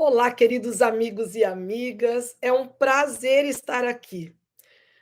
Olá, queridos amigos e amigas, é um prazer estar aqui.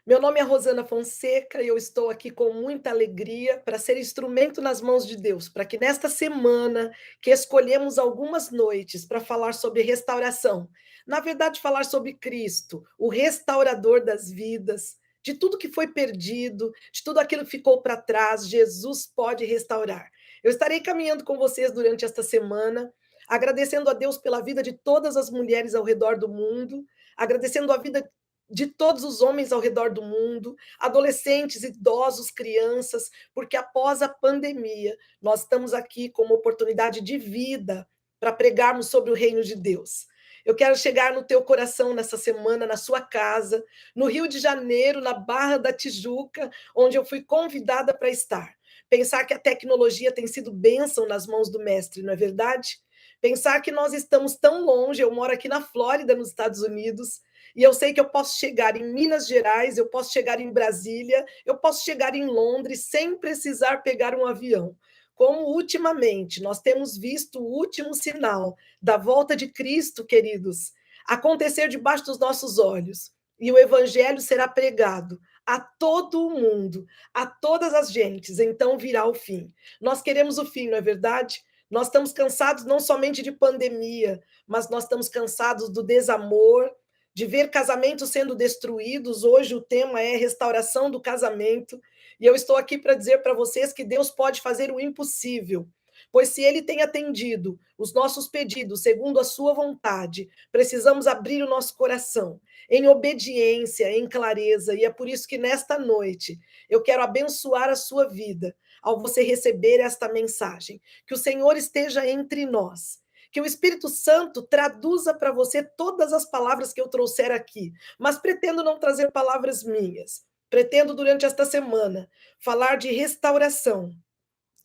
Meu nome é Rosana Fonseca e eu estou aqui com muita alegria para ser instrumento nas mãos de Deus, para que nesta semana que escolhemos algumas noites para falar sobre restauração, na verdade, falar sobre Cristo, o restaurador das vidas, de tudo que foi perdido, de tudo aquilo que ficou para trás, Jesus pode restaurar. Eu estarei caminhando com vocês durante esta semana, agradecendo a Deus pela vida de todas as mulheres ao redor do mundo, agradecendo a vida de todos os homens ao redor do mundo, adolescentes, idosos, crianças, porque após a pandemia, nós estamos aqui com uma oportunidade de vida para pregarmos sobre o reino de Deus. Eu quero chegar no teu coração nessa semana, na sua casa, no Rio de Janeiro, na Barra da Tijuca, onde eu fui convidada para estar. Pensar que a tecnologia tem sido bênção nas mãos do mestre, não é verdade? Pensar que nós estamos tão longe, eu moro aqui na Flórida, nos Estados Unidos, e eu sei que eu posso chegar em Minas Gerais, eu posso chegar em Brasília, eu posso chegar em Londres sem precisar pegar um avião. Como ultimamente nós temos visto o último sinal da volta de Cristo, queridos, acontecer debaixo dos nossos olhos, e o evangelho será pregado a todo o mundo, a todas as gentes, então virá o fim. Nós queremos o fim, não é verdade? Nós estamos cansados não somente de pandemia, mas nós estamos cansados do desamor, de ver casamentos sendo destruídos. Hoje o tema é restauração do casamento. E eu estou aqui para dizer para vocês que Deus pode fazer o impossível. Pois se ele tem atendido os nossos pedidos segundo a sua vontade, precisamos abrir o nosso coração em obediência, em clareza, e é por isso que nesta noite eu quero abençoar a sua vida ao você receber esta mensagem. Que o Senhor esteja entre nós. Que o Espírito Santo traduza para você todas as palavras que eu trouxer aqui, mas pretendo não trazer palavras minhas. Pretendo, durante esta semana, falar de restauração,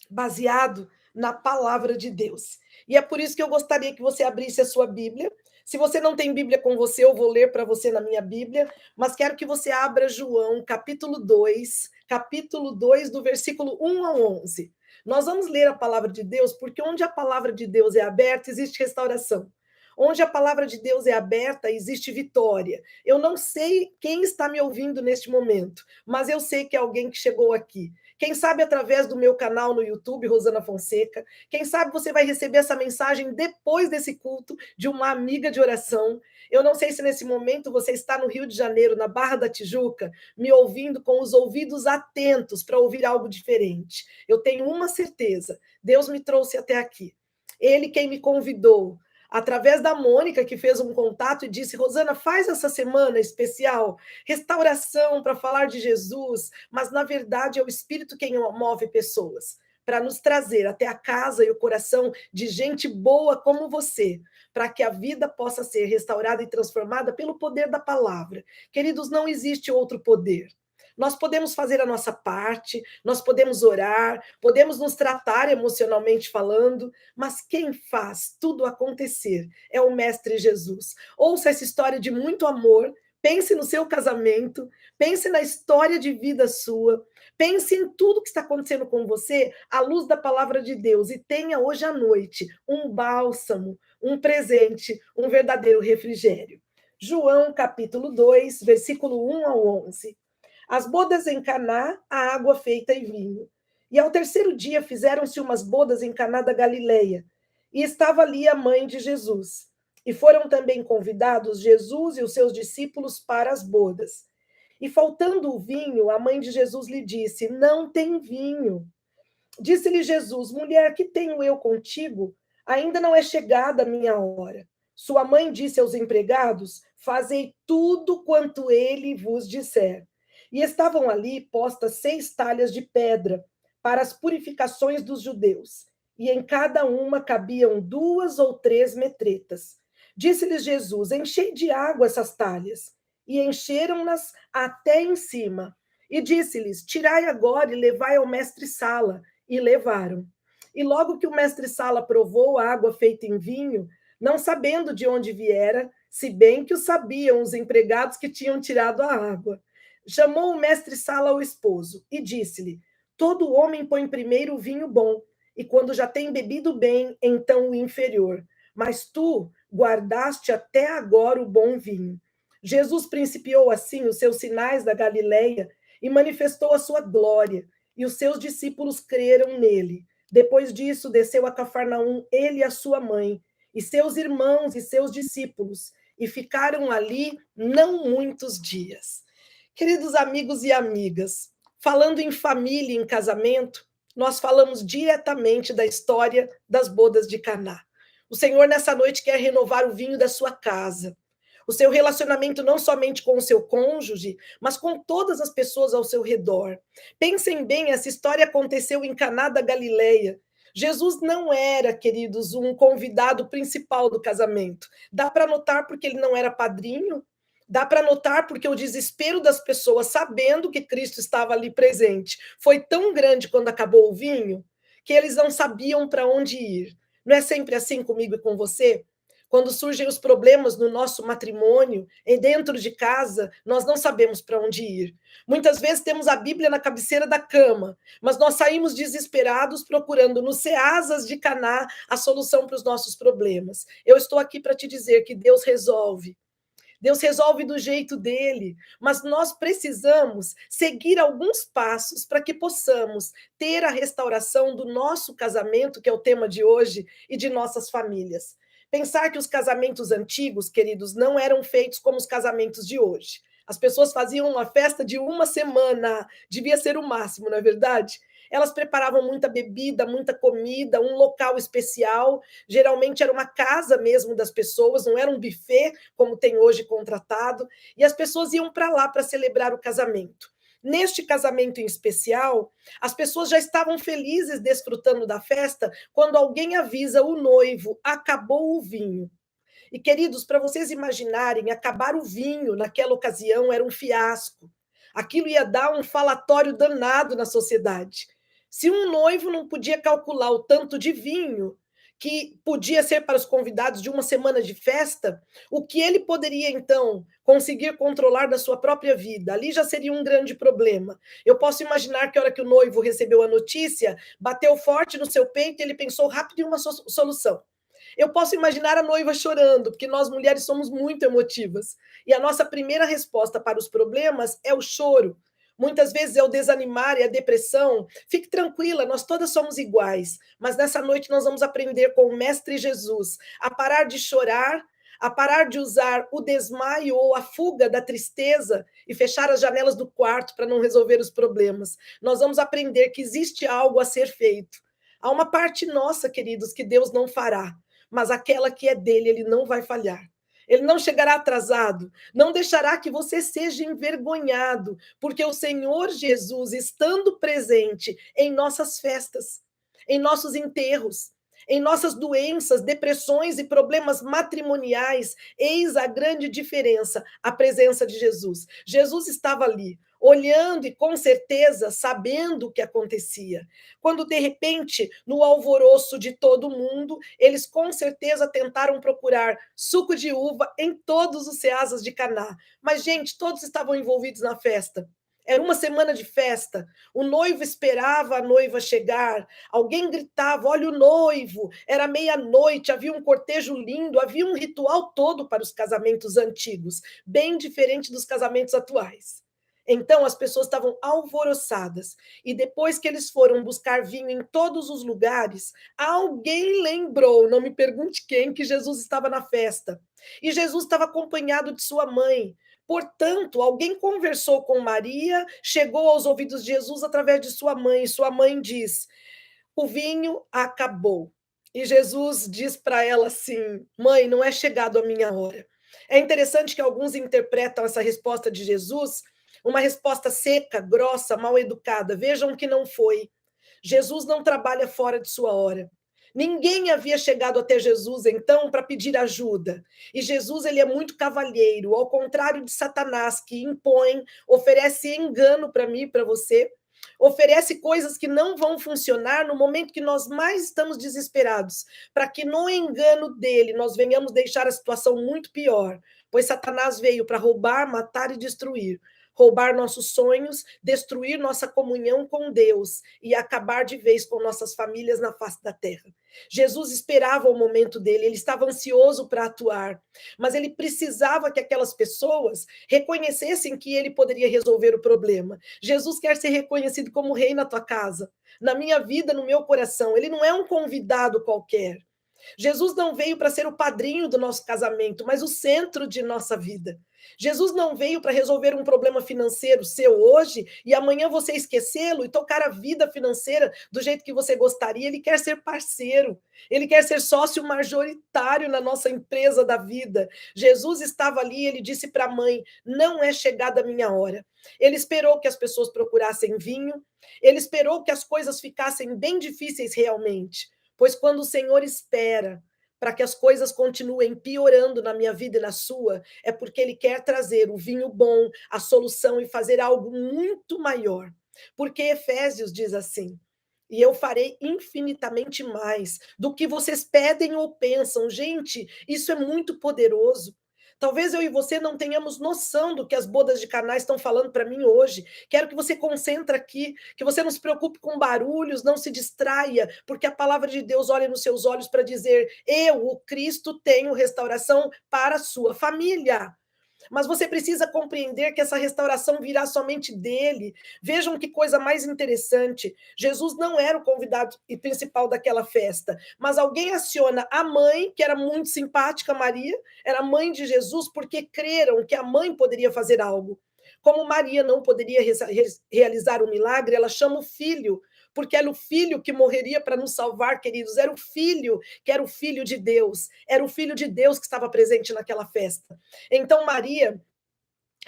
baseado na palavra de Deus. E é por isso que eu gostaria que você abrisse a sua Bíblia. Se você não tem Bíblia com você, eu vou ler para você na minha Bíblia, mas quero que você abra João, capítulo 2, do versículo 1 ao 11. Nós vamos ler a palavra de Deus, porque onde a palavra de Deus é aberta, existe restauração. Onde a palavra de Deus é aberta, existe vitória. Eu não sei quem está me ouvindo neste momento, mas eu sei que é alguém que chegou aqui. Quem sabe através do meu canal no YouTube, Rosana Fonseca. Quem sabe você vai receber essa mensagem depois desse culto de uma amiga de oração. Eu não sei se nesse momento você está no Rio de Janeiro, na Barra da Tijuca, me ouvindo com os ouvidos atentos para ouvir algo diferente. Eu tenho uma certeza: Deus me trouxe até aqui. Ele quem me convidou, através da Mônica, que fez um contato e disse: Rosana, faz essa semana especial, restauração, para falar de Jesus, mas na verdade é o Espírito quem move pessoas, para nos trazer até a casa e o coração de gente boa como você, para que a vida possa ser restaurada e transformada pelo poder da palavra. Queridos, não existe outro poder. Nós podemos fazer a nossa parte, nós podemos orar, podemos nos tratar emocionalmente falando, mas quem faz tudo acontecer é o Mestre Jesus. Ouça essa história de muito amor, pense no seu casamento, pense na história de vida sua, pense em tudo que está acontecendo com você à luz da palavra de Deus e tenha hoje à noite um bálsamo, um presente, um verdadeiro refrigério. João capítulo 2, versículo 1 ao 11. As bodas em Caná, a água feita em vinho. E ao terceiro dia fizeram-se umas bodas em Caná da Galileia, e estava ali a mãe de Jesus. E foram também convidados Jesus e os seus discípulos para as bodas. E faltando o vinho, a mãe de Jesus lhe disse: Não tem vinho. Disse-lhe Jesus: Mulher, que tenho eu contigo? Ainda não é chegada a minha hora. Sua mãe disse aos empregados: Fazei tudo quanto ele vos disser. E estavam ali postas 6 talhas de pedra para as purificações dos judeus, e em cada uma cabiam 2 ou 3 metretas. Disse-lhes Jesus: Enchei de água essas talhas. E encheram-nas até em cima. E disse-lhes: Tirai agora e levai ao mestre-sala. E levaram. E logo que o mestre-sala provou a água feita em vinho, não sabendo de onde viera, se bem que o sabiam os empregados que tinham tirado a água, chamou o mestre-sala ao esposo e disse-lhe: Todo homem põe primeiro o vinho bom, e quando já tem bebido bem, então o inferior. Mas tu guardaste até agora o bom vinho. Jesus principiou assim os seus sinais da Galileia e manifestou a sua glória, e os seus discípulos creram nele. Depois disso, desceu a Cafarnaum, ele e a sua mãe, e seus irmãos e seus discípulos, e ficaram ali não muitos dias. Queridos amigos e amigas, falando em família e em casamento, nós falamos diretamente da história das bodas de Caná. O Senhor, nessa noite, quer renovar o vinho da sua casa, o seu relacionamento não somente com o seu cônjuge, mas com todas as pessoas ao seu redor. Pensem bem, essa história aconteceu em Caná da Galileia. Jesus não era, queridos, um convidado principal do casamento. Dá para notar porque ele não era padrinho, dá para notar porque o desespero das pessoas, sabendo que Cristo estava ali presente, foi tão grande quando acabou o vinho, que eles não sabiam para onde ir. Não é sempre assim comigo e com você? Quando surgem os problemas no nosso matrimônio, e dentro de casa, nós não sabemos para onde ir. Muitas vezes temos a Bíblia na cabeceira da cama, mas nós saímos desesperados procurando nos ceasas de Caná a solução para os nossos problemas. Eu estou aqui para te dizer que Deus resolve. Deus resolve do jeito dele, mas nós precisamos seguir alguns passos para que possamos ter a restauração do nosso casamento, que é o tema de hoje, e de nossas famílias. Pensar que os casamentos antigos, queridos, não eram feitos como os casamentos de hoje. As pessoas faziam uma festa de uma semana, devia ser o máximo, não é verdade? Elas preparavam muita bebida, muita comida, um local especial. Geralmente era uma casa mesmo das pessoas, não era um buffet como tem hoje contratado. E as pessoas iam para lá para celebrar o casamento. Neste casamento em especial, as pessoas já estavam felizes desfrutando da festa quando alguém avisa o noivo: acabou o vinho. E, queridos, para vocês imaginarem, acabar o vinho naquela ocasião era um fiasco. Aquilo ia dar um falatório danado na sociedade. Se um noivo não podia calcular o tanto de vinho que podia ser para os convidados de uma semana de festa, o que ele poderia, então, conseguir controlar da sua própria vida? Ali já seria um grande problema. Eu posso imaginar que a hora que o noivo recebeu a notícia, bateu forte no seu peito e ele pensou rápido em uma solução. Eu posso imaginar a noiva chorando, porque nós mulheres somos muito emotivas. E a nossa primeira resposta para os problemas é o choro. Muitas vezes é o desanimar e a depressão. Fique tranquila, nós todas somos iguais. Mas nessa noite nós vamos aprender com o Mestre Jesus a parar de chorar, a parar de usar o desmaio ou a fuga da tristeza e fechar as janelas do quarto para não resolver os problemas. Nós vamos aprender que existe algo a ser feito. Há uma parte nossa, queridos, que Deus não fará, mas aquela que é dele, ele não vai falhar. Ele não chegará atrasado, não deixará que você seja envergonhado, porque o Senhor Jesus, estando presente em nossas festas, em nossos enterros, em nossas doenças, depressões e problemas matrimoniais, eis a grande diferença, a presença de Jesus. Jesus estava ali, olhando e com certeza sabendo o que acontecia. Quando de repente, no alvoroço de todo mundo, eles com certeza tentaram procurar suco de uva em todos os ceasas de Caná. Mas gente, todos estavam envolvidos na festa. Era uma semana de festa. O noivo esperava a noiva chegar. Alguém gritava: olha o noivo. Era meia-noite, havia um cortejo lindo, havia um ritual todo para os casamentos antigos, bem diferente dos casamentos atuais. Então as pessoas estavam alvoroçadas. E depois que eles foram buscar vinho em todos os lugares, alguém lembrou, não me pergunte quem, que Jesus estava na festa. E Jesus estava acompanhado de sua mãe. Portanto, alguém conversou com Maria, chegou aos ouvidos de Jesus através de sua mãe. Sua mãe diz: o vinho acabou. E Jesus diz para ela assim: mãe, não é chegado a minha hora. É interessante que alguns interpretam essa resposta de Jesus uma resposta seca, grossa, mal educada. Vejam que não foi. Jesus não trabalha fora de sua hora. Ninguém havia chegado até Jesus, então, para pedir ajuda. E Jesus, ele é muito cavalheiro, ao contrário de Satanás, que impõe, oferece engano para mim e para você, oferece coisas que não vão funcionar no momento que nós mais estamos desesperados, para que no engano dele nós venhamos deixar a situação muito pior, pois Satanás veio para roubar, matar e destruir. roubar nossos sonhos, destruir nossa comunhão com Deus e acabar de vez com nossas famílias na face da terra. Jesus esperava o momento dele, ele estava ansioso para atuar, mas ele precisava que aquelas pessoas reconhecessem que ele poderia resolver o problema. Jesus quer ser reconhecido como rei na tua casa, na minha vida, no meu coração. Ele não é um convidado qualquer. Jesus não veio para ser o padrinho do nosso casamento, mas o centro de nossa vida. Jesus não veio para resolver um problema financeiro seu hoje e amanhã você esquecê-lo e tocar a vida financeira do jeito que você gostaria. Ele quer ser parceiro, ele quer ser sócio majoritário na nossa empresa da vida. Jesus estava ali, ele disse para a mãe: não é chegada a minha hora. Ele esperou que as pessoas procurassem vinho, ele esperou que as coisas ficassem bem difíceis realmente. Pois quando o Senhor espera para que as coisas continuem piorando na minha vida e na sua, é porque Ele quer trazer o vinho bom, a solução e fazer algo muito maior. Porque Efésios diz assim: e eu farei infinitamente mais do que vocês pedem ou pensam. Gente, isso é muito poderoso. Talvez eu e você não tenhamos noção do que as bodas de Caná estão falando para mim hoje. Quero que você concentre aqui, que você não se preocupe com barulhos, não se distraia, porque a palavra de Deus olha nos seus olhos para dizer: eu, o Cristo, tenho restauração para a sua família. Mas você precisa compreender que essa restauração virá somente dele. Vejam que coisa mais interessante. Jesus não era o convidado principal daquela festa, mas alguém aciona a mãe, que era muito simpática, Maria, era mãe de Jesus, porque creram que a mãe poderia fazer algo. Como Maria não poderia realizar o milagre, ela chama o filho, porque era o filho que morreria para nos salvar, queridos. Era o filho que era o filho de Deus. Era o filho de Deus que estava presente naquela festa. Então, Maria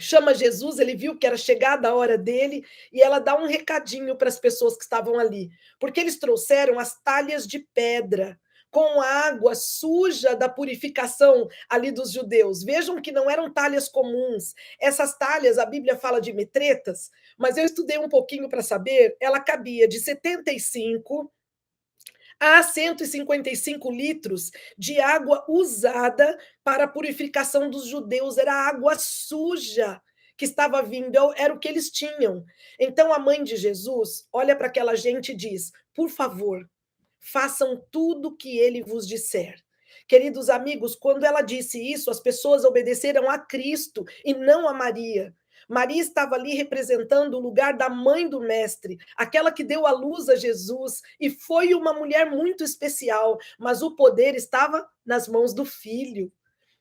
chama Jesus, ele viu que era chegada a hora dele, e ela dá um recadinho para as pessoas que estavam ali, porque eles trouxeram as talhas de pedra com água suja da purificação ali dos judeus. Vejam que não eram talhas comuns. Essas talhas, a Bíblia fala de metretas, mas eu estudei um pouquinho para saber, ela cabia de 75 a 155 litros de água usada para a purificação dos judeus. Era água suja que estava vindo, era o que eles tinham. Então a mãe de Jesus olha para aquela gente e diz: por favor, façam tudo o que ele vos disser. Queridos amigos, quando ela disse isso, as pessoas obedeceram a Cristo e não a Maria. Maria estava ali representando o lugar da mãe do mestre, aquela que deu à luz a Jesus, e foi uma mulher muito especial, mas o poder estava nas mãos do filho.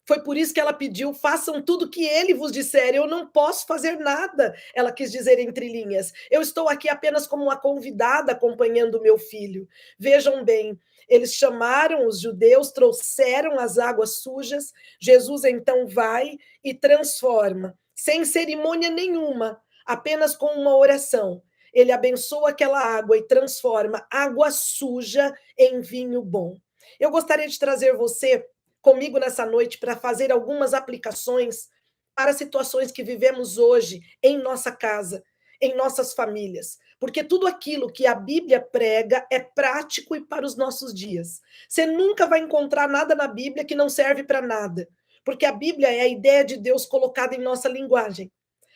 Foi por isso que ela pediu: façam tudo que ele vos disser. Eu não posso fazer nada, ela quis dizer entre linhas. Eu estou aqui apenas como uma convidada acompanhando o meu filho. Vejam bem, eles chamaram os judeus, trouxeram as águas sujas. Jesus então vai e transforma, sem cerimônia nenhuma, apenas com uma oração. Ele abençoa aquela água e transforma água suja em vinho bom. Eu gostaria de trazer você comigo nessa noite para fazer algumas aplicações para situações que vivemos hoje em nossa casa, em nossas famílias. Porque tudo aquilo que a Bíblia prega é prático e para os nossos dias. Você nunca vai encontrar nada na Bíblia que não serve para nada. Porque a Bíblia é a ideia de Deus colocada em nossa linguagem.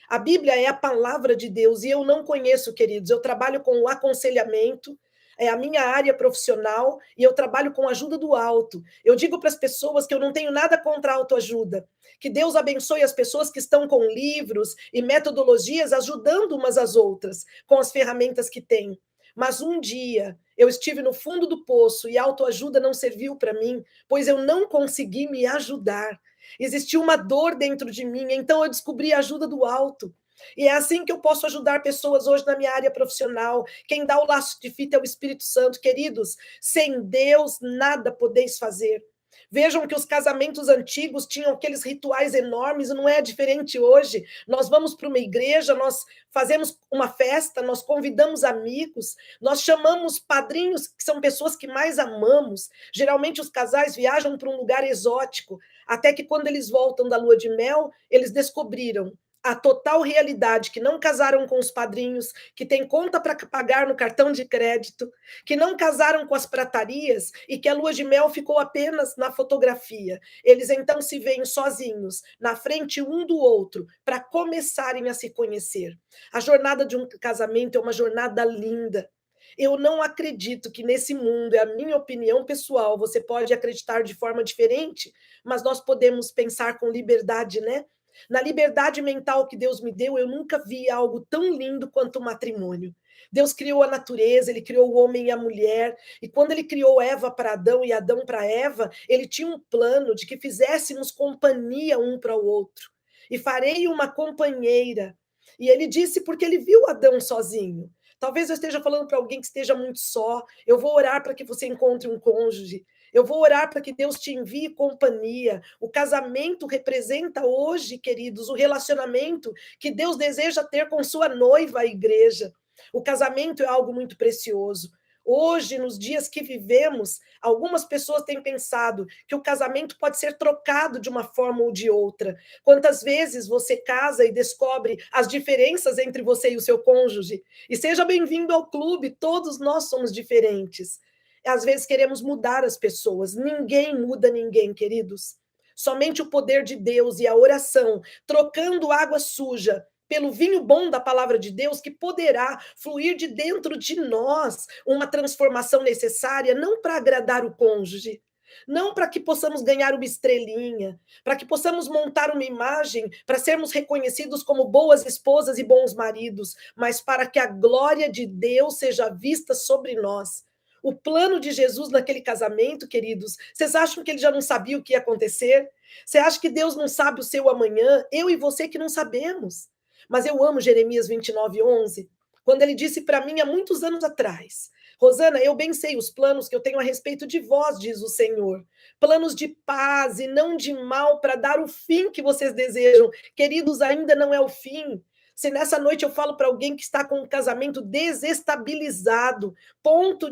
A Bíblia é a palavra de Deus e eu não conheço, queridos. Eu trabalho com o aconselhamento, é a minha área profissional e eu trabalho com a ajuda do alto. Eu digo para as pessoas que eu não tenho nada contra a autoajuda, que Deus abençoe as pessoas que estão com livros e metodologias ajudando umas às outras com as ferramentas que têm. Mas um dia eu estive no fundo do poço e a autoajuda não serviu para mim, pois eu não consegui me ajudar. Existiu uma dor dentro de mim, então eu descobri a ajuda do alto. E é assim que eu posso ajudar pessoas hoje na minha área profissional. Quem dá o laço de fita é o Espírito Santo. Queridos, sem Deus nada podeis fazer. Vejam que os casamentos antigos tinham aqueles rituais enormes, e não é diferente hoje. Nós vamos para uma igreja, nós fazemos uma festa, nós convidamos amigos, nós chamamos padrinhos, que são pessoas que mais amamos. Geralmente os casais viajam para um lugar exótico, até que quando eles voltam da lua de mel, eles descobriram a total realidade, que não casaram com os padrinhos, que têm conta para pagar no cartão de crédito, que não casaram com as pratarias e que a lua de mel ficou apenas na fotografia. Eles então se veem sozinhos, na frente um do outro, para começarem a se conhecer. A jornada de um casamento é uma jornada linda. Eu não acredito que nesse mundo, é a minha opinião pessoal, você pode acreditar de forma diferente, mas nós podemos pensar com liberdade, né? Na liberdade mental que Deus me deu, eu nunca vi algo tão lindo quanto o matrimônio. Deus criou a natureza, ele criou o homem e a mulher, e quando ele criou Eva para Adão e Adão para Eva, ele tinha um plano de que fizéssemos companhia um para o outro. E farei uma companheira. E ele disse porque ele viu Adão sozinho. Talvez eu esteja falando para alguém que esteja muito só. Eu vou orar para que você encontre um cônjuge. Eu vou orar para que Deus te envie companhia. O casamento representa hoje, queridos, o relacionamento que Deus deseja ter com sua noiva, a igreja. O casamento é algo muito precioso. Hoje, nos dias que vivemos, algumas pessoas têm pensado que o casamento pode ser trocado de uma forma ou de outra. Quantas vezes você casa e descobre as diferenças entre você e o seu cônjuge? E seja bem-vindo ao clube, todos nós somos diferentes. Às vezes queremos mudar as pessoas. Ninguém muda ninguém, queridos. Somente o poder de Deus e a oração, trocando água suja pelo vinho bom da palavra de Deus, que poderá fluir de dentro de nós uma transformação necessária, não para agradar o cônjuge, não para que possamos ganhar uma estrelinha, para que possamos montar uma imagem para sermos reconhecidos como boas esposas e bons maridos, mas para que a glória de Deus seja vista sobre nós. O plano de Jesus naquele casamento, queridos, vocês acham que ele já não sabia o que ia acontecer? Você acha que Deus não sabe o seu amanhã? Eu e você que não sabemos. Mas eu amo Jeremias 29:11, quando ele disse para mim há muitos anos atrás: Rosana, eu bem sei os planos que eu tenho a respeito de vós, diz o Senhor. Planos de paz e não de mal, para dar o fim que vocês desejam. Queridos, ainda não é o fim. Se nessa noite eu falo para alguém que está com um casamento desestabilizado,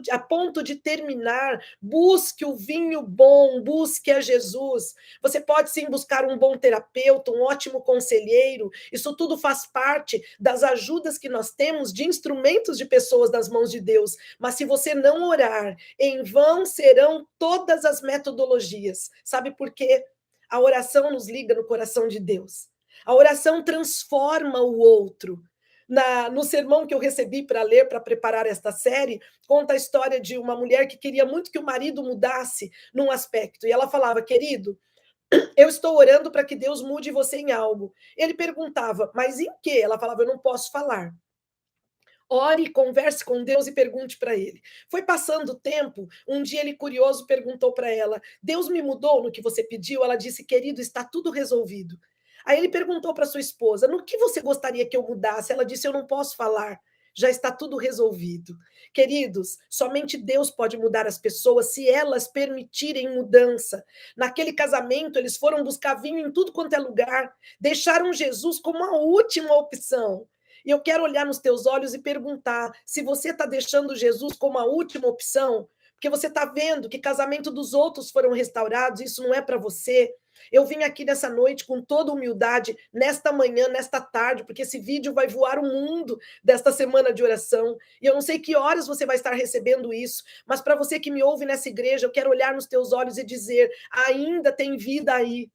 a ponto de terminar, busque o vinho bom, busque a Jesus. Você pode sim buscar um bom terapeuta, um ótimo conselheiro. Isso tudo faz parte das ajudas que nós temos de instrumentos de pessoas nas mãos de Deus. Mas se você não orar, em vão serão todas as metodologias. Sabe por quê? A oração nos liga no coração de Deus. A oração transforma o outro. No sermão que eu recebi para ler, para preparar esta série, conta a história de uma mulher que queria muito que o marido mudasse num aspecto. E ela falava, querido, eu estou orando para que Deus mude você em algo. Ele perguntava, mas em quê? Ela falava, eu não posso falar. Ore, converse com Deus e pergunte para ele. Foi passando o tempo, um dia ele, curioso, perguntou para ela, Deus me mudou no que você pediu? Ela disse, querido, está tudo resolvido. Aí ele perguntou para sua esposa, no que você gostaria que eu mudasse? Ela disse, eu não posso falar, já está tudo resolvido. Queridos, somente Deus pode mudar as pessoas se elas permitirem mudança. Naquele casamento, eles foram buscar vinho em tudo quanto é lugar, deixaram Jesus como a última opção. E eu quero olhar nos teus olhos e perguntar se você está deixando Jesus como a última opção, porque você está vendo que casamento dos outros foram restaurados, isso não é para você. Eu vim aqui nessa noite com toda humildade, nesta manhã, nesta tarde, porque esse vídeo vai voar o mundo desta semana de oração. E eu não sei que horas você vai estar recebendo isso, mas para você que me ouve nessa igreja, eu quero olhar nos teus olhos e dizer: ainda tem vida aí,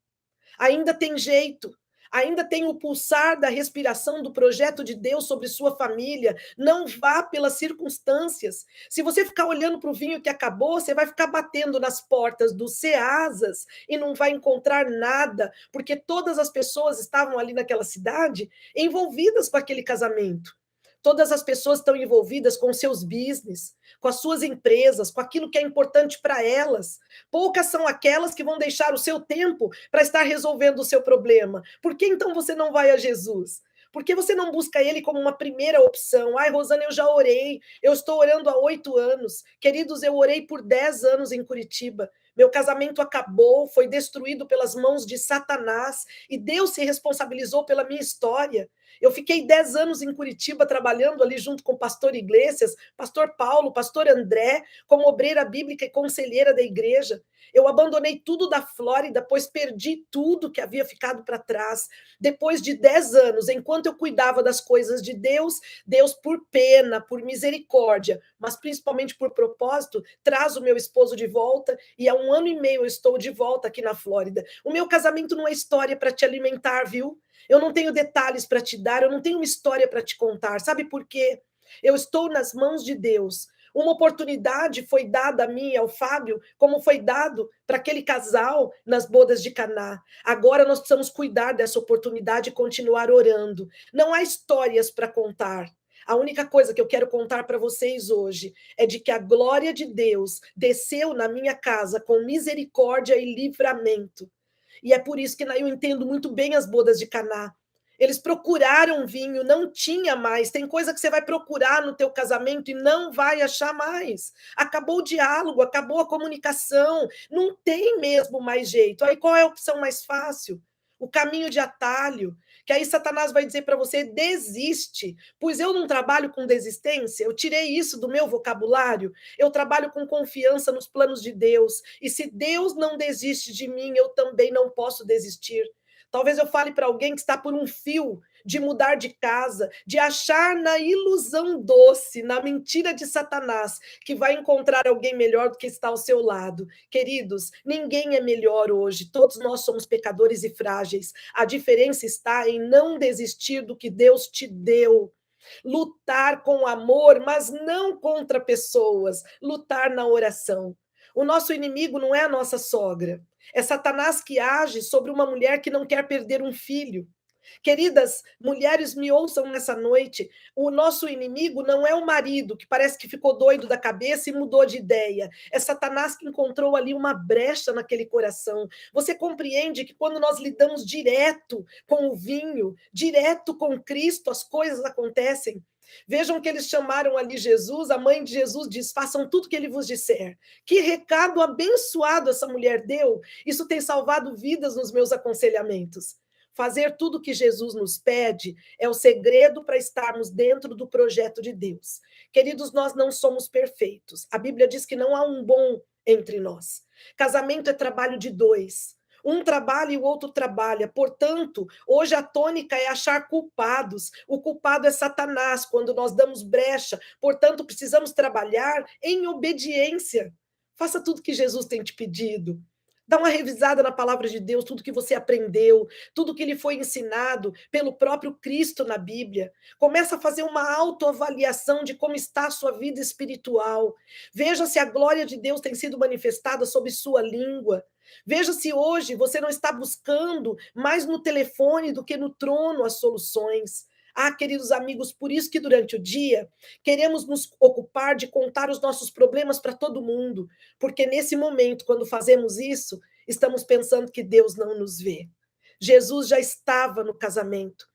ainda tem jeito. Ainda tem o pulsar da respiração do projeto de Deus sobre sua família. Não vá pelas circunstâncias. Se você ficar olhando para o vinho que acabou, você vai ficar batendo nas portas dos Ceasas e não vai encontrar nada, porque todas as pessoas estavam ali naquela cidade envolvidas com aquele casamento. Todas as pessoas estão envolvidas com seus business, com as suas empresas, com aquilo que é importante para elas. Poucas são aquelas que vão deixar o seu tempo para estar resolvendo o seu problema. Por que então você não vai a Jesus? Por que você não busca ele como uma primeira opção? Ai, Rosana, eu já orei, eu estou orando há 8 anos. Queridos, eu orei por 10 anos em Curitiba. Meu casamento acabou, foi destruído pelas mãos de Satanás e Deus se responsabilizou pela minha história. Eu fiquei 10 anos em Curitiba trabalhando ali junto com o pastor Iglesias, pastor Paulo, pastor André, como obreira bíblica e conselheira da igreja. Eu abandonei tudo da Flórida, pois perdi tudo que havia ficado para trás. Depois de 10 anos, enquanto eu cuidava das coisas de Deus, Deus, por pena, por misericórdia, mas principalmente por propósito, traz o meu esposo de volta e há 1 ano e meio eu estou de volta aqui na Flórida. O meu casamento não é história para te alimentar, viu? Eu não tenho detalhes para te dar, eu não tenho uma história para te contar. Sabe por quê? Eu estou nas mãos de Deus. Uma oportunidade foi dada a mim e ao Fábio, como foi dado para aquele casal nas bodas de Caná. Agora nós precisamos cuidar dessa oportunidade e continuar orando. Não há histórias para contar. A única coisa que eu quero contar para vocês hoje é de que a glória de Deus desceu na minha casa com misericórdia e livramento. E é por isso que eu entendo muito bem as bodas de Caná. Eles procuraram vinho, não tinha mais. Tem coisa que você vai procurar no teu casamento e não vai achar mais. Acabou o diálogo, acabou a comunicação, não tem mesmo mais jeito. Aí qual é a opção mais fácil? O caminho de atalho, que aí Satanás vai dizer para você: desiste, pois eu não trabalho com desistência, eu tirei isso do meu vocabulário, eu trabalho com confiança nos planos de Deus, e se Deus não desiste de mim, eu também não posso desistir. Talvez eu fale para alguém que está por um fio de mudar de casa, de achar na ilusão doce, na mentira de Satanás, que vai encontrar alguém melhor do que está ao seu lado. Queridos, ninguém é melhor hoje, todos nós somos pecadores e frágeis. A diferença está em não desistir do que Deus te deu. Lutar com amor, mas não contra pessoas, lutar na oração. O nosso inimigo não é a nossa sogra. É Satanás que age sobre uma mulher que não quer perder um filho. Queridas mulheres, me ouçam nessa noite. O nosso inimigo não é o marido, que parece que ficou doido da cabeça e mudou de ideia. É Satanás que encontrou ali uma brecha naquele coração. Você compreende que quando nós lidamos direto com o vinho, direto com Cristo, as coisas acontecem. Vejam que eles chamaram ali Jesus, a mãe de Jesus diz: façam tudo que ele vos disser. Que recado abençoado essa mulher deu. Isso tem salvado vidas nos meus aconselhamentos. Fazer tudo o que Jesus nos pede é o segredo para estarmos dentro do projeto de Deus. Queridos, nós não somos perfeitos. A Bíblia diz que não há um bom entre nós. Casamento é trabalho de dois. Um trabalha e o outro trabalha. Portanto, hoje a tônica é achar culpados. O culpado é Satanás, quando nós damos brecha. Portanto, precisamos trabalhar em obediência. Faça tudo que Jesus tem te pedido. Dá uma revisada na palavra de Deus, tudo que você aprendeu, tudo que lhe foi ensinado pelo próprio Cristo na Bíblia. Começa a fazer uma autoavaliação de como está a sua vida espiritual. Veja se a glória de Deus tem sido manifestada sob sua língua. Veja se hoje você não está buscando mais no telefone do que no trono as soluções. Ah, queridos amigos, por isso que durante o dia queremos nos ocupar de contar os nossos problemas para todo mundo, porque nesse momento, quando fazemos isso, estamos pensando que Deus não nos vê. Jesus já estava no casamento.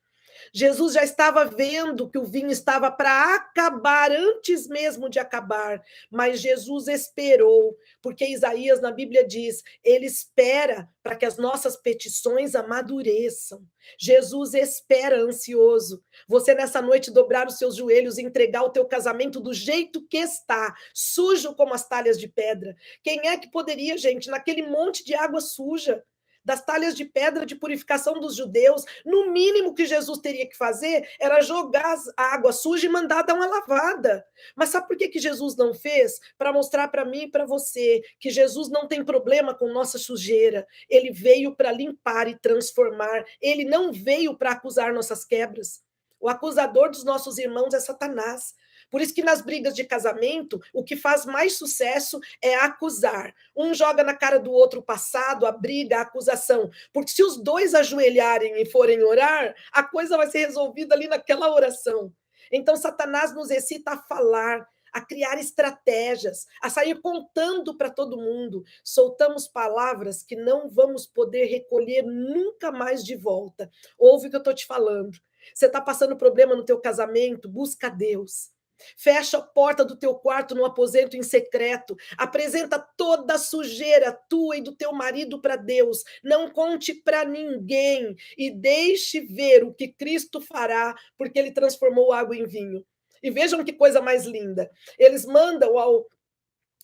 Jesus já estava vendo que o vinho estava para acabar antes mesmo de acabar, mas Jesus esperou, porque Isaías na Bíblia diz: ele espera para que as nossas petições amadureçam. Jesus espera ansioso. Você nessa noite dobrar os seus joelhos e entregar o teu casamento do jeito que está, sujo como as talhas de pedra. Quem é que poderia, gente, naquele monte de água suja, das talhas de pedra de purificação dos judeus, no mínimo que Jesus teria que fazer era jogar a água suja e mandar dar uma lavada. Mas sabe por que Jesus não fez? Para mostrar para mim e para você que Jesus não tem problema com nossa sujeira. Ele veio para limpar e transformar. Ele não veio para acusar nossas quebras. O acusador dos nossos irmãos é Satanás. Por isso que nas brigas de casamento, o que faz mais sucesso é acusar. Um joga na cara do outro o passado, a briga, a acusação. Porque se os dois ajoelharem e forem orar, a coisa vai ser resolvida ali naquela oração. Então, Satanás nos excita a falar, a criar estratégias, a sair contando para todo mundo. Soltamos palavras que não vamos poder recolher nunca mais de volta. Ouve o que eu estou te falando. Você está passando problema no teu casamento? Busca Deus. Fecha a porta do teu quarto no aposento em secreto. Apresenta toda a sujeira tua e do teu marido para Deus. Não conte para ninguém e deixe ver o que Cristo fará, porque ele transformou água em vinho. E vejam que coisa mais linda. Eles mandam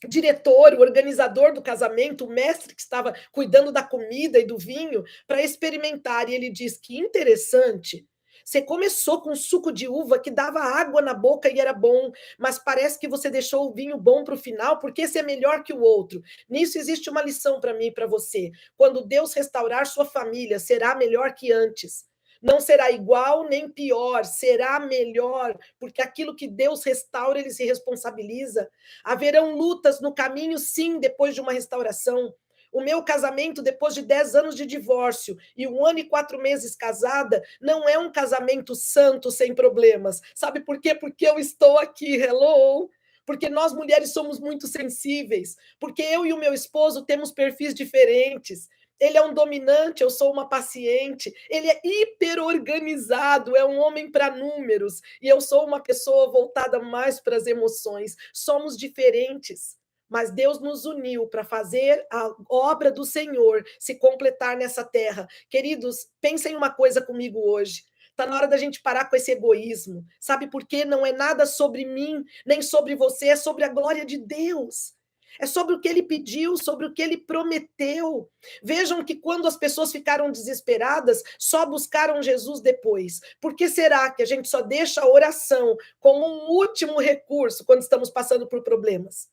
diretor, o organizador do casamento, o mestre que estava cuidando da comida e do vinho, para experimentar. E ele diz que interessante. Você começou com suco de uva que dava água na boca e era bom, mas parece que você deixou o vinho bom para o final, porque esse é melhor que o outro. Nisso existe uma lição para mim e para você. Quando Deus restaurar sua família, será melhor que antes. Não será igual nem pior, será melhor, porque aquilo que Deus restaura, ele se responsabiliza. Haverão lutas no caminho, sim, depois de uma restauração. O meu casamento, depois de 10 anos de divórcio e 1 ano e 4 meses casada, não é um casamento santo, sem problemas. Sabe por quê? Porque eu estou aqui, hello! Porque nós mulheres somos muito sensíveis, porque eu e o meu esposo temos perfis diferentes. Ele é um dominante, eu sou uma paciente. Ele é hiper organizado, é um homem para números, e eu sou uma pessoa voltada mais para as emoções. Somos diferentes, mas Deus nos uniu para fazer a obra do Senhor se completar nessa terra. Queridos, pensem uma coisa comigo hoje. Está na hora da gente parar com esse egoísmo. Sabe por quê? Não é nada sobre mim, nem sobre você, é sobre a glória de Deus. É sobre o que ele pediu, sobre o que ele prometeu. Vejam que quando as pessoas ficaram desesperadas, só buscaram Jesus depois. Por que será que a gente só deixa a oração como um último recurso quando estamos passando por problemas?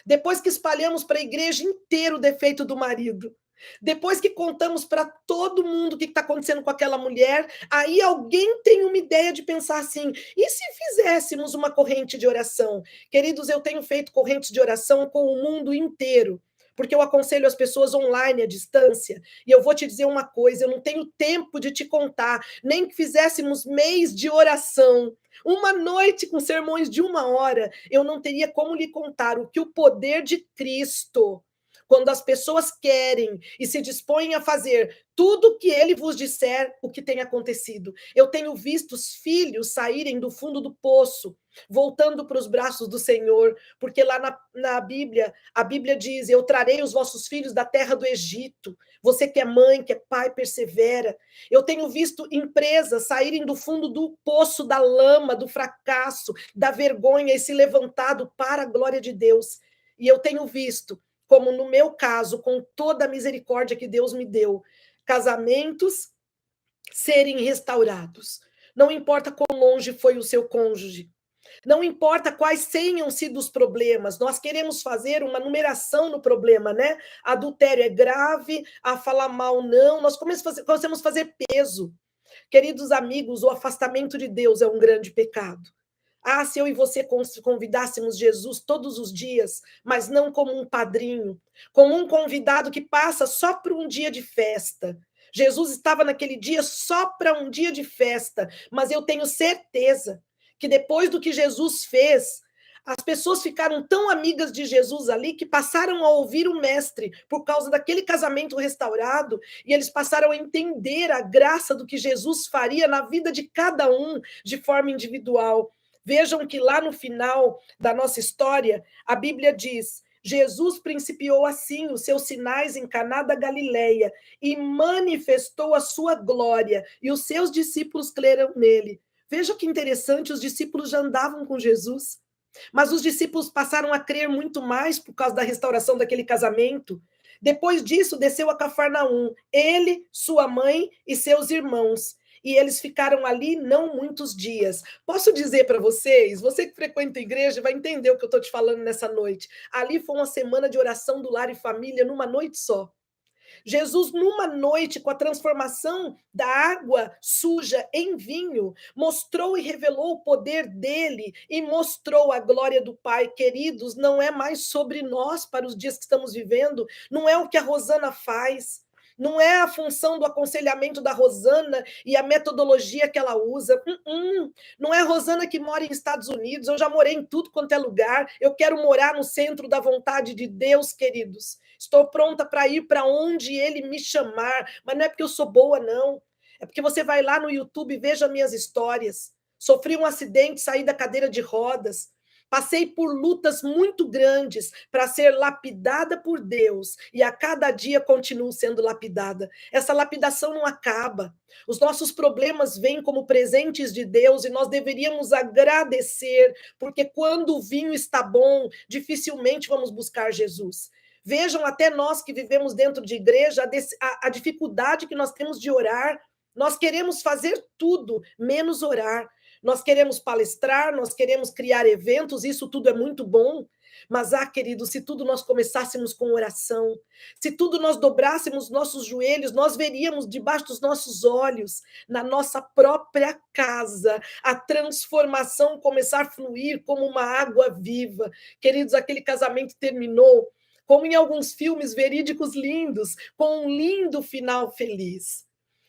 Depois que espalhamos para a igreja inteira o defeito do marido, depois que contamos para todo mundo o que está acontecendo com aquela mulher, aí alguém tem uma ideia de pensar assim: e se fizéssemos uma corrente de oração? Queridos, eu tenho feito correntes de oração com o mundo inteiro, porque eu aconselho as pessoas online, à distância, e eu vou te dizer uma coisa: eu não tenho tempo de te contar, nem que fizéssemos mês de oração. Uma noite com sermões de 1 hora, eu não teria como lhe contar o que o poder de Cristo, quando as pessoas querem e se dispõem a fazer tudo o que ele vos disser, o que tem acontecido. Eu tenho visto os filhos saírem do fundo do poço, voltando para os braços do Senhor, porque lá na Bíblia, a Bíblia diz: eu trarei os vossos filhos da terra do Egito. Você que é mãe, que é pai, persevera. Eu tenho visto empresas saírem do fundo do poço da lama, do fracasso, da vergonha e se levantado para a glória de Deus. E eu tenho visto, como no meu caso, com toda a misericórdia que Deus me deu, casamentos serem restaurados. Não importa quão longe foi o seu cônjuge, não importa quais tenham sido os problemas, nós queremos fazer uma numeração no problema, né? Adultério é grave, a falar mal não, nós começamos a fazer peso. Queridos amigos, o afastamento de Deus é um grande pecado. Ah, se eu e você convidássemos Jesus todos os dias, mas não como um padrinho, como um convidado que passa só para um dia de festa. Jesus estava naquele dia só para um dia de festa, mas eu tenho certeza que depois do que Jesus fez, as pessoas ficaram tão amigas de Jesus ali que passaram a ouvir o mestre por causa daquele casamento restaurado, e eles passaram a entender a graça do que Jesus faria na vida de cada um de forma individual. Vejam que lá no final da nossa história, a Bíblia diz: Jesus principiou assim os seus sinais em Caná da Galileia e manifestou a sua glória, e os seus discípulos creram nele. Veja que interessante, os discípulos já andavam com Jesus, mas os discípulos passaram a crer muito mais por causa da restauração daquele casamento. Depois disso, desceu a Cafarnaum, ele, sua mãe e seus irmãos. E eles ficaram ali não muitos dias. Posso dizer para vocês, você que frequenta a igreja vai entender o que eu estou te falando nessa noite. Ali foi uma semana de oração do lar e família numa noite só. Jesus, numa noite, com a transformação da água suja em vinho, mostrou e revelou o poder dele e mostrou a glória do Pai. Queridos, não é mais sobre nós para os dias que estamos vivendo, não é o que a Rosana faz. Não é a função do aconselhamento da Rosana e a metodologia que ela usa. Não é a Rosana que mora em Estados Unidos. Eu já morei em tudo quanto é lugar. Eu quero morar no centro da vontade de Deus, queridos. Estou pronta para ir para onde ele me chamar. Mas não é porque eu sou boa, não. É porque você vai lá no YouTube e veja minhas histórias. Sofri um acidente, saí da cadeira de rodas. Passei por lutas muito grandes para ser lapidada por Deus e a cada dia continuo sendo lapidada. Essa lapidação não acaba. Os nossos problemas vêm como presentes de Deus e nós deveríamos agradecer, porque quando o vinho está bom, dificilmente vamos buscar Jesus. Vejam até nós que vivemos dentro de igreja a dificuldade que nós temos de orar. Nós queremos fazer tudo menos orar. Nós queremos palestrar, nós queremos criar eventos, isso tudo é muito bom. Mas, querido, se tudo nós começássemos com oração, se tudo nós dobrássemos nossos joelhos, nós veríamos debaixo dos nossos olhos, na nossa própria casa, a transformação começar a fluir como uma água viva. Queridos, aquele casamento terminou, como em alguns filmes verídicos lindos, com um lindo final feliz.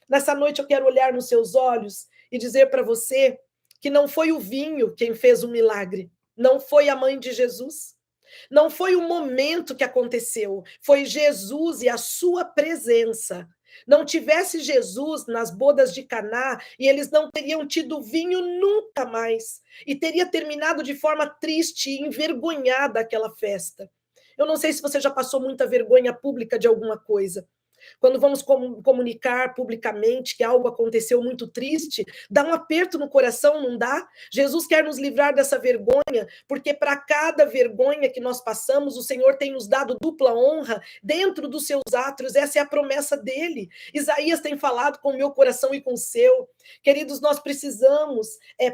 Nessa noite eu quero olhar nos seus olhos e dizer para você que não foi o vinho quem fez o milagre, não foi a mãe de Jesus, não foi o momento que aconteceu, foi Jesus e a sua presença. Não tivesse Jesus nas bodas de Caná e eles não teriam tido vinho nunca mais e teria terminado de forma triste e envergonhada aquela festa. Eu não sei se você já passou muita vergonha pública de alguma coisa. Quando vamos comunicar publicamente que algo aconteceu muito triste, dá um aperto no coração, não dá? Jesus quer nos livrar dessa vergonha, porque para cada vergonha que nós passamos, o Senhor tem nos dado dupla honra dentro dos seus átrios, essa é a promessa dele. Isaías tem falado com o meu coração e com o seu. Queridos, nós precisamos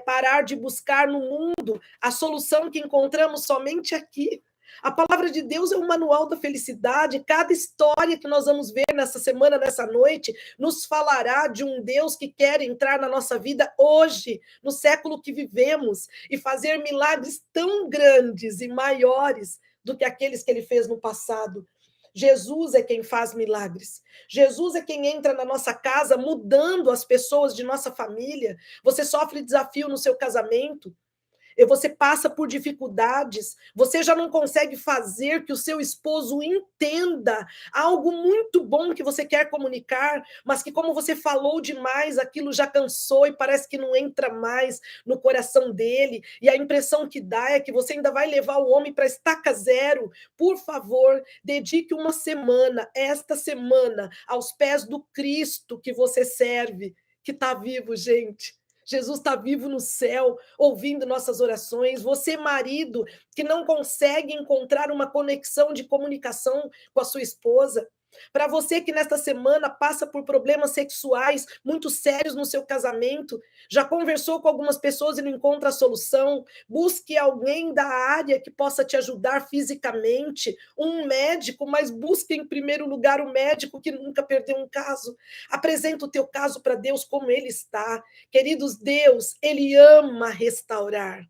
parar de buscar no mundo a solução que encontramos somente aqui. A palavra de Deus é o manual da felicidade. Cada história que nós vamos ver nessa semana, nessa noite, nos falará de um Deus que quer entrar na nossa vida hoje, no século que vivemos, e fazer milagres tão grandes e maiores do que aqueles que ele fez no passado. Jesus é quem faz milagres. Jesus é quem entra na nossa casa, mudando as pessoas de nossa família. Você sofre desafio no seu casamento, você passa por dificuldades, você já não consegue fazer que o seu esposo entenda algo muito bom que você quer comunicar, mas que como você falou demais, aquilo já cansou e parece que não entra mais no coração dele, e a impressão que dá é que você ainda vai levar o homem para estaca zero. Por favor, dedique uma semana, esta semana, aos pés do Cristo que você serve, que está vivo, gente. Jesus está vivo no céu, ouvindo nossas orações. Você, marido, que não consegue encontrar uma conexão de comunicação com a sua esposa. Para você que nesta semana passa por problemas sexuais muito sérios no seu casamento, já conversou com algumas pessoas e não encontra a solução, busque alguém da área que possa te ajudar fisicamente, um médico, mas busque em primeiro lugar o médico que nunca perdeu um caso. Apresenta o teu caso para Deus como ele está. Queridos, Deus, ele ama restaurar.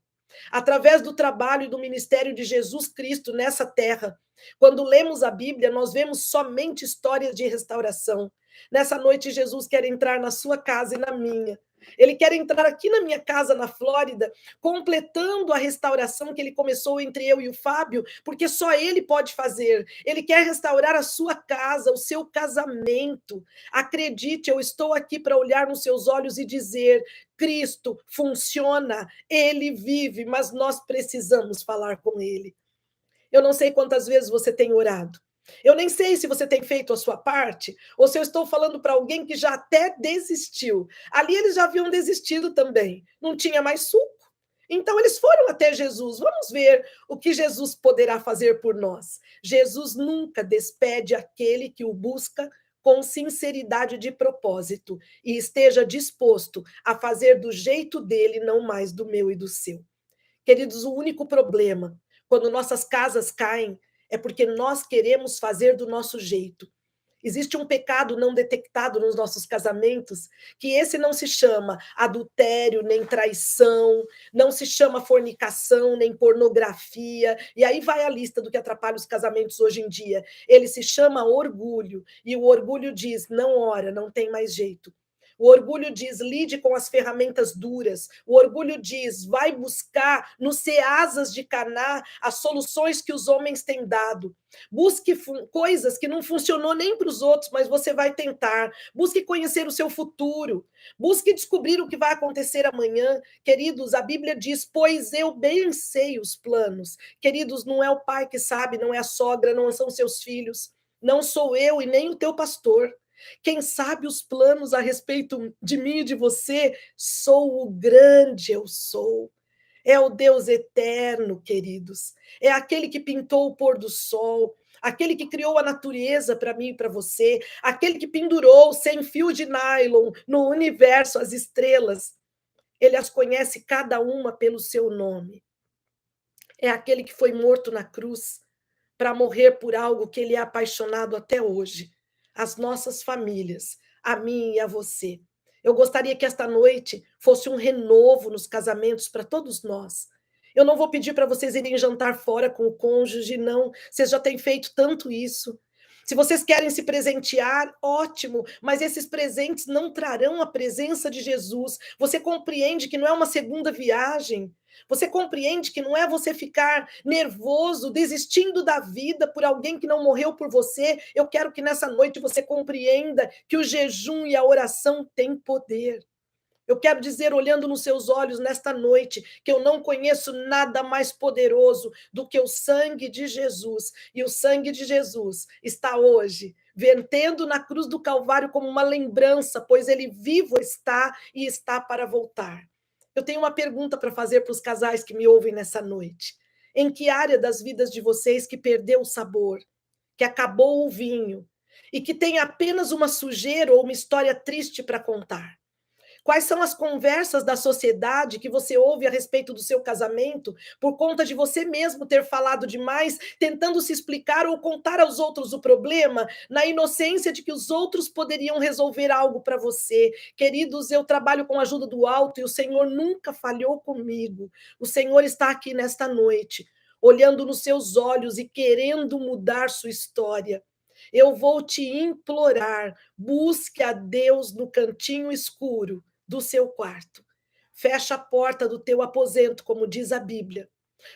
Através do trabalho e do ministério de Jesus Cristo nessa terra, quando lemos a Bíblia, nós vemos somente histórias de restauração. Nessa noite, Jesus quer entrar na sua casa e na minha. Ele quer entrar aqui na minha casa, na Flórida, completando a restauração que ele começou entre eu e o Fábio, porque só ele pode fazer. Ele quer restaurar a sua casa, o seu casamento. Acredite, eu estou aqui para olhar nos seus olhos e dizer: Cristo funciona, ele vive, mas nós precisamos falar com ele. Eu não sei quantas vezes você tem orado. Eu nem sei se você tem feito a sua parte, ou se eu estou falando para alguém que já até desistiu. Ali eles já haviam desistido também. Não tinha mais suco. Então eles foram até Jesus. Vamos ver o que Jesus poderá fazer por nós. Jesus nunca despede aquele que o busca com sinceridade de propósito e esteja disposto a fazer do jeito dele, não mais do meu e do seu. Queridos, o único problema quando nossas casas caem é porque nós queremos fazer do nosso jeito. Existe um pecado não detectado nos nossos casamentos, que esse não se chama adultério, nem traição, não se chama fornicação, nem pornografia, e aí vai a lista do que atrapalha os casamentos hoje em dia. Ele se chama orgulho, e o orgulho diz: não ora, não tem mais jeito. O orgulho diz, lide com as ferramentas duras. O orgulho diz, vai buscar nos ceasas de Caná as soluções que os homens têm dado. Busque coisas que não funcionou nem para os outros, mas você vai tentar. Busque conhecer o seu futuro. Busque descobrir o que vai acontecer amanhã. Queridos, a Bíblia diz, pois eu bem sei os planos. Queridos, não é o pai que sabe, não é a sogra, não são seus filhos. Não sou eu e nem o teu pastor. Quem sabe os planos a respeito de mim e de você, sou o grande eu sou. É o Deus eterno, queridos. É aquele que pintou o pôr do sol, aquele que criou a natureza para mim e para você, aquele que pendurou sem fio de nylon no universo as estrelas. Ele as conhece cada uma pelo seu nome. É aquele que foi morto na cruz para morrer por algo que ele é apaixonado até hoje. As nossas famílias, a mim e a você. Eu gostaria que esta noite fosse um renovo nos casamentos para todos nós. Eu não vou pedir para vocês irem jantar fora com o cônjuge, não. Vocês já têm feito tanto isso. Se vocês querem se presentear, ótimo, mas esses presentes não trarão a presença de Jesus. Você compreende que não é uma segunda viagem? Você compreende que não é você ficar nervoso, desistindo da vida por alguém que não morreu por você? Eu quero que nessa noite você compreenda que o jejum e a oração têm poder. Eu quero dizer, olhando nos seus olhos nesta noite, que eu não conheço nada mais poderoso do que o sangue de Jesus. E o sangue de Jesus está hoje vertendo na cruz do Calvário como uma lembrança, pois ele vivo está e está para voltar. Eu tenho uma pergunta para fazer para os casais que me ouvem nessa noite. Em que área das vidas de vocês que perdeu o sabor, que acabou o vinho e que tem apenas uma sujeira ou uma história triste para contar? Quais são as conversas da sociedade que você ouve a respeito do seu casamento por conta de você mesmo ter falado demais, tentando se explicar ou contar aos outros o problema, na inocência de que os outros poderiam resolver algo para você? Queridos, eu trabalho com a ajuda do alto e o Senhor nunca falhou comigo. O Senhor está aqui nesta noite, olhando nos seus olhos e querendo mudar sua história. Eu vou te implorar, busque a Deus no cantinho escuro do seu quarto. Fecha a porta do teu aposento, como diz a Bíblia.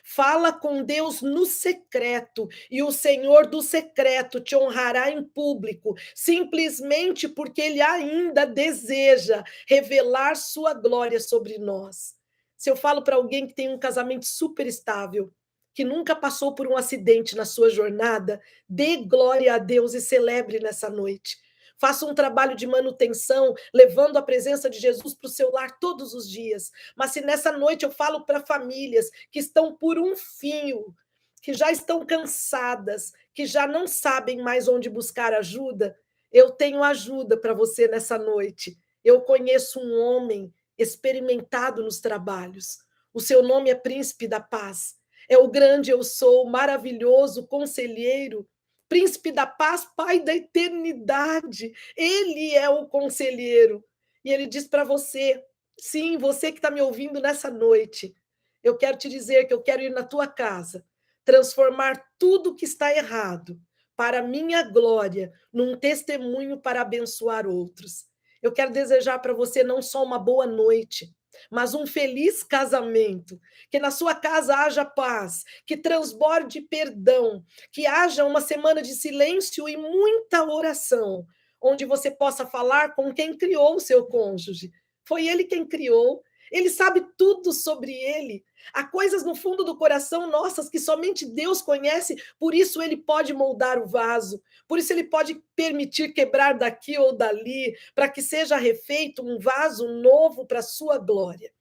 Fala com Deus no secreto, e o Senhor do secreto te honrará em público, simplesmente porque Ele ainda deseja revelar sua glória sobre nós. Se eu falo para alguém que tem um casamento super estável, que nunca passou por um acidente na sua jornada, dê glória a Deus e celebre nessa noite. Faça um trabalho de manutenção, levando a presença de Jesus para o seu lar todos os dias. Mas se nessa noite eu falo para famílias que estão por um fio, que já estão cansadas, que já não sabem mais onde buscar ajuda, eu tenho ajuda para você nessa noite. Eu conheço um homem experimentado nos trabalhos. O seu nome é Príncipe da Paz. É o grande eu sou, maravilhoso conselheiro, Príncipe da Paz, Pai da eternidade. Ele é o conselheiro. E ele diz para você, sim, você que está me ouvindo nessa noite, eu quero te dizer que eu quero ir na tua casa, transformar tudo que está errado para a minha glória, num testemunho para abençoar outros. Eu quero desejar para você não só uma boa noite, mas um feliz casamento, que na sua casa haja paz, que transborde perdão, que haja uma semana de silêncio e muita oração, onde você possa falar com quem criou o seu cônjuge. Foi ele quem criou, ele sabe tudo sobre ele. Há coisas no fundo do coração nossas que somente Deus conhece, por isso ele pode moldar o vaso, por isso ele pode permitir quebrar daqui ou dali, para que seja refeito um vaso novo para a sua glória.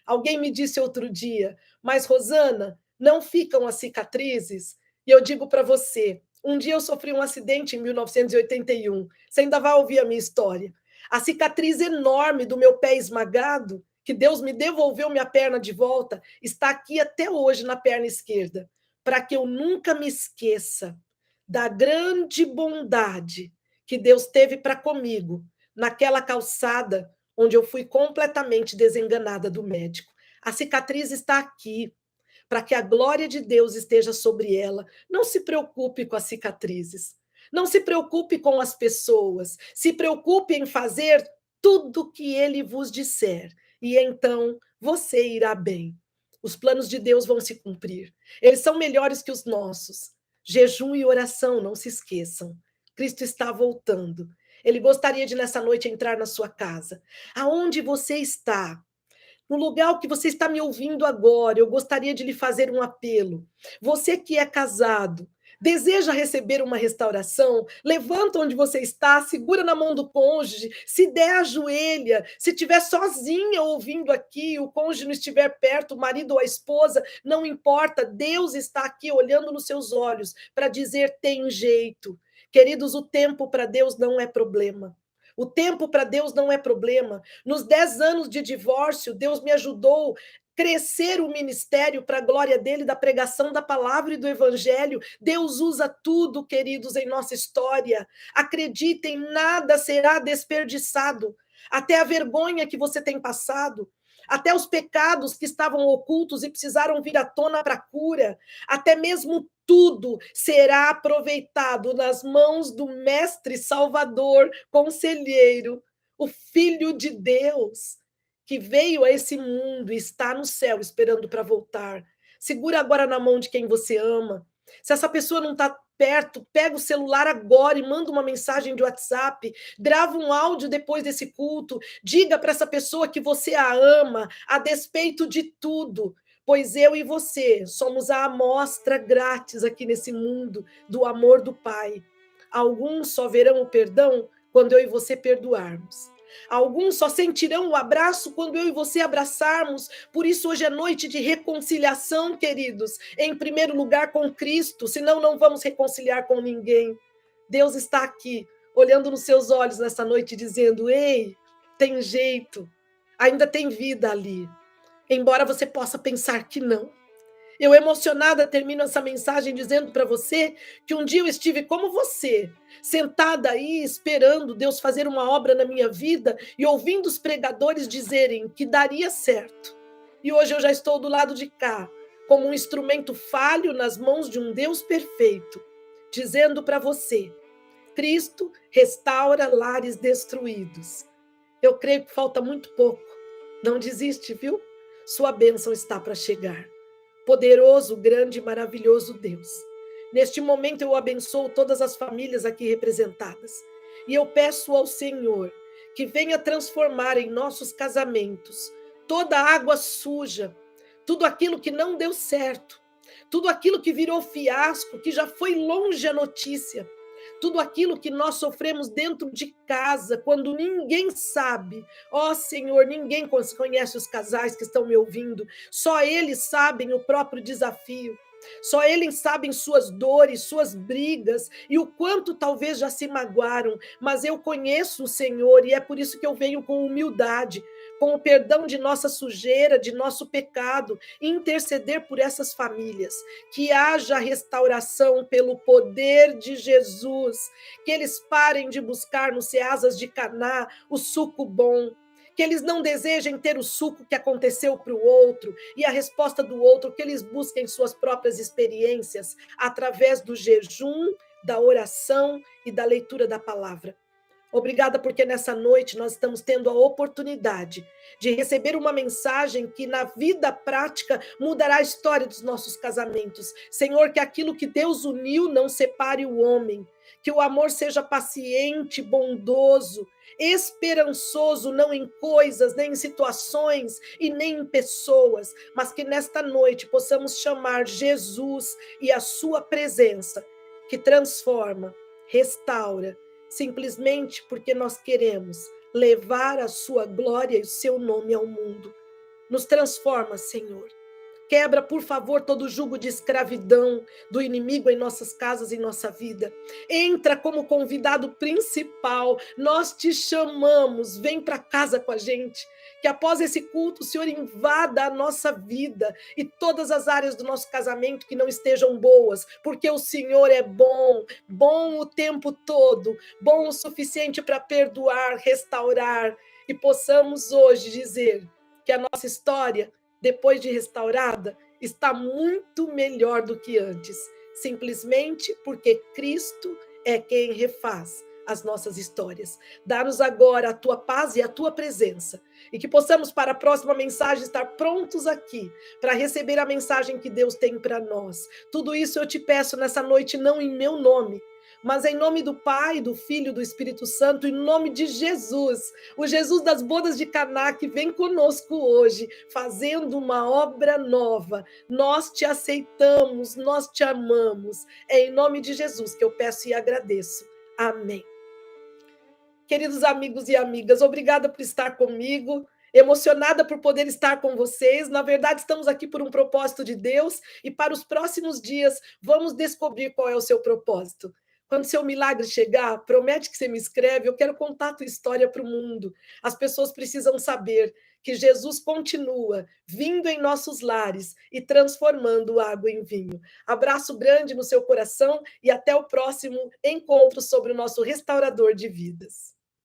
Alguém me disse outro dia, mas Rosana, não ficam as cicatrizes? E eu digo para você, um dia eu sofri um acidente em 1981, você ainda vai ouvir a minha história. A cicatriz enorme do meu pé esmagado, que Deus me devolveu minha perna de volta, está aqui até hoje na perna esquerda, para que eu nunca me esqueça da grande bondade que Deus teve para comigo naquela calçada onde eu fui completamente desenganada do médico. A cicatriz está aqui, para que a glória de Deus esteja sobre ela. Não se preocupe com as cicatrizes. Não se preocupe com as pessoas. Se preocupe em fazer tudo que ele vos disser, e então você irá bem. Os planos de Deus vão se cumprir. Eles são melhores que os nossos. Jejum e oração, não se esqueçam. Cristo está voltando. Ele gostaria de, nessa noite, entrar na sua casa. Aonde você está? No lugar que você está me ouvindo agora, eu gostaria de lhe fazer um apelo. Você que é casado, deseja receber uma restauração? Levanta onde você está, segura na mão do cônjuge, se der, ajoelha. Se estiver sozinha ouvindo aqui, o cônjuge não estiver perto, o marido ou a esposa, não importa, Deus está aqui olhando nos seus olhos para dizer: tem jeito. Queridos, o tempo para Deus não é problema. O tempo para Deus não é problema. Nos 10 anos de divórcio, Deus me ajudou a crescer o ministério para a glória dele, da pregação da palavra e do evangelho. Deus usa tudo, queridos, em nossa história. Acreditem, nada será desperdiçado. Até a vergonha que você tem passado, até os pecados que estavam ocultos e precisaram vir à tona para cura, até mesmo tudo será aproveitado nas mãos do Mestre Salvador, Conselheiro, o Filho de Deus, que veio a esse mundo e está no céu esperando para voltar. Segura agora na mão de quem você ama. Se essa pessoa não está perto, pega o celular agora e manda uma mensagem de WhatsApp, grava um áudio depois desse culto, diga para essa pessoa que você a ama, a despeito de tudo, pois eu e você somos a amostra grátis aqui nesse mundo do amor do Pai. Alguns só verão o perdão quando eu e você perdoarmos. Alguns só sentirão o abraço quando eu e você abraçarmos. Por isso, hoje é noite de reconciliação, queridos. Em primeiro lugar, com Cristo, senão não vamos reconciliar com ninguém. Deus está aqui, olhando nos seus olhos nessa noite, dizendo: ei, tem jeito, ainda tem vida ali. Embora você possa pensar que não. Eu, emocionada, termino essa mensagem dizendo para você que um dia eu estive como você, sentada aí esperando Deus fazer uma obra na minha vida e ouvindo os pregadores dizerem que daria certo. E hoje eu já estou do lado de cá, como um instrumento falho nas mãos de um Deus perfeito, dizendo para você: Cristo restaura lares destruídos. Eu creio que falta muito pouco. Não desiste, viu? Sua bênção está para chegar. Poderoso, grande e maravilhoso Deus. Neste momento eu abençoo todas as famílias aqui representadas. E eu peço ao Senhor que venha transformar em nossos casamentos toda a água suja, tudo aquilo que não deu certo, tudo aquilo que virou fiasco, que já foi longe a notícia, tudo aquilo que nós sofremos dentro de casa, quando ninguém sabe. Ó Senhor, ninguém conhece os casais que estão me ouvindo, só eles sabem o próprio desafio, só eles sabem suas dores, suas brigas e o quanto talvez já se magoaram, mas eu conheço o Senhor e é por isso que eu venho com humildade, com o perdão de nossa sujeira, de nosso pecado, e interceder por essas famílias, que haja restauração pelo poder de Jesus, que eles parem de buscar nos ceasas de Caná o suco bom, que eles não desejem ter o suco que aconteceu para o outro e a resposta do outro, que eles busquem suas próprias experiências através do jejum, da oração e da leitura da palavra. Obrigada porque nessa noite nós estamos tendo a oportunidade de receber uma mensagem que na vida prática mudará a história dos nossos casamentos. Senhor, que aquilo que Deus uniu não separe o homem, que o amor seja paciente, bondoso, esperançoso, não em coisas, nem em situações e nem em pessoas, mas que nesta noite possamos chamar Jesus e a sua presença, que transforma, restaura, simplesmente porque nós queremos levar a sua glória e o seu nome ao mundo. Nos transforma, Senhor. Quebra, por favor, todo jugo de escravidão do inimigo em nossas casas e em nossa vida. Entra como convidado principal. Nós te chamamos. Vem para casa com a gente. Que após esse culto o Senhor invada a nossa vida e todas as áreas do nosso casamento que não estejam boas, porque o Senhor é bom, bom o tempo todo, bom o suficiente para perdoar, restaurar, e possamos hoje dizer que a nossa história, depois de restaurada, está muito melhor do que antes, simplesmente porque Cristo é quem refaz as nossas histórias. Dá-nos agora a tua paz e a tua presença, e que possamos, para a próxima mensagem, estar prontos aqui para receber a mensagem que Deus tem para nós. Tudo isso eu te peço nessa noite, não em meu nome, mas em nome do Pai, do Filho, do Espírito Santo, em nome de Jesus, o Jesus das bodas de Caná, que vem conosco hoje, fazendo uma obra nova. Nós te aceitamos, nós te amamos. É em nome de Jesus que eu peço e agradeço. Amém. Queridos amigos e amigas, obrigada por estar comigo, emocionada por poder estar com vocês. Na verdade, estamos aqui por um propósito de Deus e para os próximos dias vamos descobrir qual é o seu propósito. Quando seu milagre chegar, promete que você me escreve, eu quero contar a tua história para o mundo. As pessoas precisam saber que Jesus continua vindo em nossos lares e transformando água em vinho. Abraço grande no seu coração e até o próximo encontro sobre o nosso restaurador de vidas.